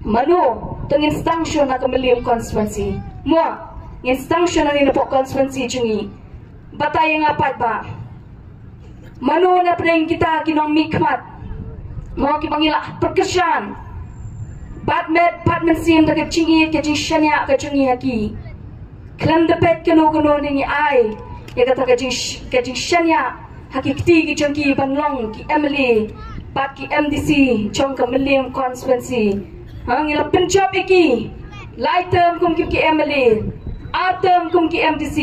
Mano, tong instanction na kamaliam constituency. Mo, instanction na nila po constituency chungi. Batay nga pat ba? Mano na preng kita kinong mikmat. Mo kipangila perkesyan. Batman sim da kachingi kachishanya kachungi haki. Klam dapet kano ni ai. Ya kata kachishanya haki kti ki chungi banlong ki Emily. Bat ki MDC chong kamaliam constituency. Ngila penjab iki. Light term kum ki Emily. R term kum ki MDC.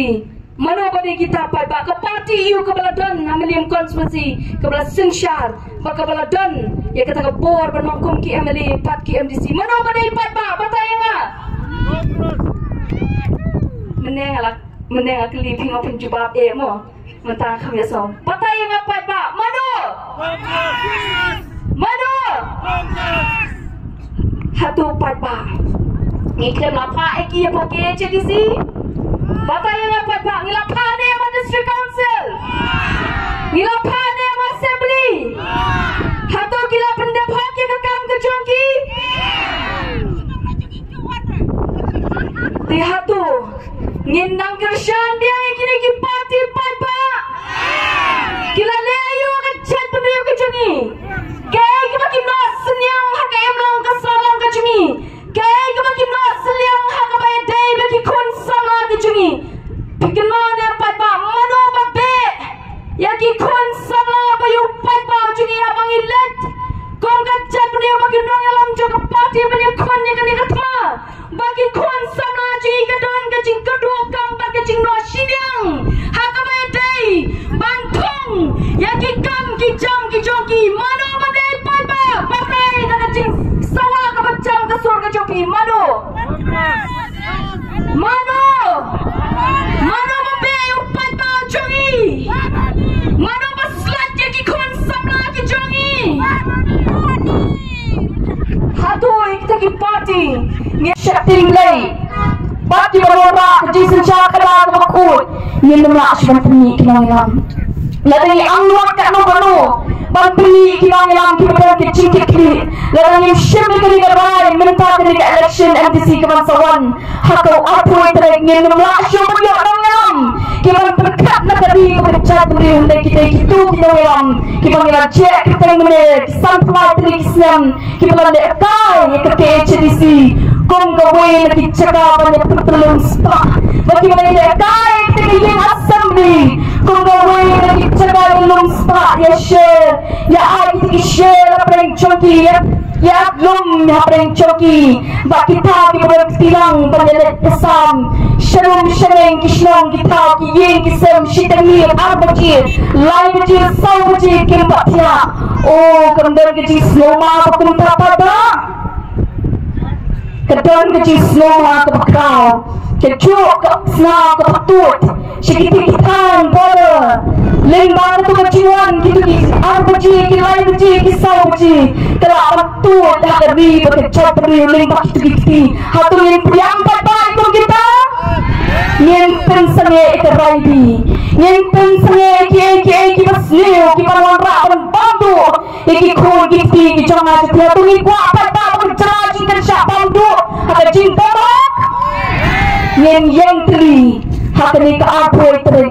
Mano bani kita pai ba ke parti iu ke baladan amelium constituency ke bala Sinshar ba ke baladan ya kata ke bor bermangkum ki MLA pat ki MDC mano bani pai ba batay nga meneng kali ping open jubab mo mentang kami so batay nga pai ba mano hatu pai ba ngiklam lapa iki ya pakai CDC Batay nga pa ba? Ngilaphan niya ang district council. Ngilaphan niya ang assembly. Hato gilaphan niya pa kikakam ka chongki. Di hato. Nginang kersyan dia yang kini kipati pa ba? Kilalayo ka chat pa niyo ka chongi. Kaya kimakin nasan niyang hakaim lang kasalang ka chongi. Kaya kimakin nasan niyang hakabay day bagi kun sama ka chongi. Pagkaman yang pa ba? Mano ba be? Yaki kun sama ba yung pa ba chongi habang ilet? Kung ka chat pa niyo maginong alam juga pati ba niyo kun niya kanikatma? Bagi kun sama chongi ka doon ka ching kadua kambal ka ching no sinyang. Hakabay day bantong yaki kam ki jam ki jongki mano ba day pa ba? Patay na ka ching sawa ka ba jam ka sur ka jongki mano? Mano ba be yung pa ba chongi? Mano ba slat yaki kun sama ki jongi? Hatu ikta ki party nge shakting lay Parti berora kejisan cakra makut ni lemah asban peni kinangilam ladang ang luwag ka no bano bang peni kinangilam kipadan kecing kikli ladang yung syempre kani garbay minta kani ka election MDC kamansawan hakaw apoy tarig ni lemah asyo bagyo kinangilam kipan berkat na kadi kepercayaan beri hunday kita itu kinangilam kipan ngilam cek kita yang menit sampai tarig islam kipan dekay ke HDC kung gawin na kitsaka pa niya pagtulong spa bagaimana dia kaya tingin assembly kung gawin na kitsaka yung spa ya share ya ay tingin share apa yang choki ya lum apa yang choki bak kita kita tilang panyalit pesam shalom shaleng kishlong kita kiyin kisem shitamir arbajir lai bajir saw bajir kimpatya oh kamdar kecil sloma pakunta pada Kedon kecil semua kebakau, kecuk kesna kepatut, sekitar bola, lembang tu kejiwan gitu ki, arbaji ki lain baji ki sauji, kalau patut dah dari berkecap dari lembang gitu ki, hatu yang priang papai tu kita, yang pensane ikeraibi, yang pensane ki basneo ki pawan rawan bantu, ki kul ki jangan jadi tu ni kuat papai bercerah jingkan siapa tu. Haka cinta bak yang teri haka ni ka apoy teri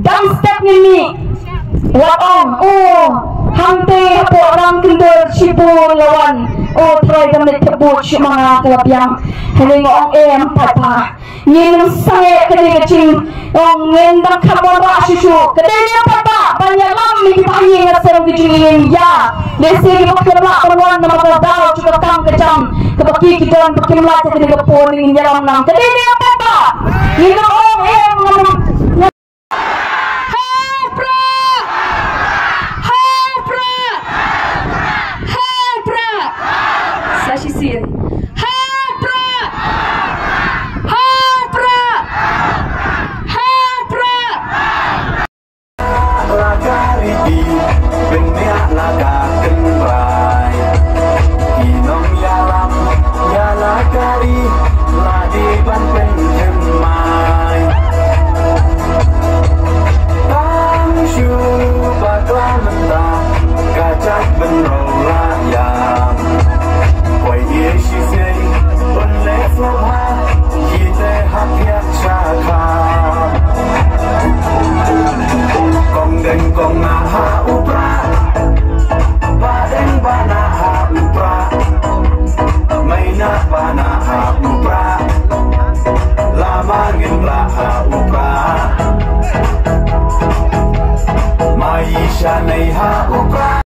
dam step ni waong hante hapo orang kendor sibur lawan try kami tebut si mga kalapyang haling ong papa ngin sange kani kacing ngendang kamora susu kadeni papa banyak lam ni pahi ngasem kicingin ya desi makirla perwan na makadaw juga kang kecam kebaki kita berkimlat kini kepon ingin jalan nang kadeni papa ngin ong angin rahauka maisha nei hauka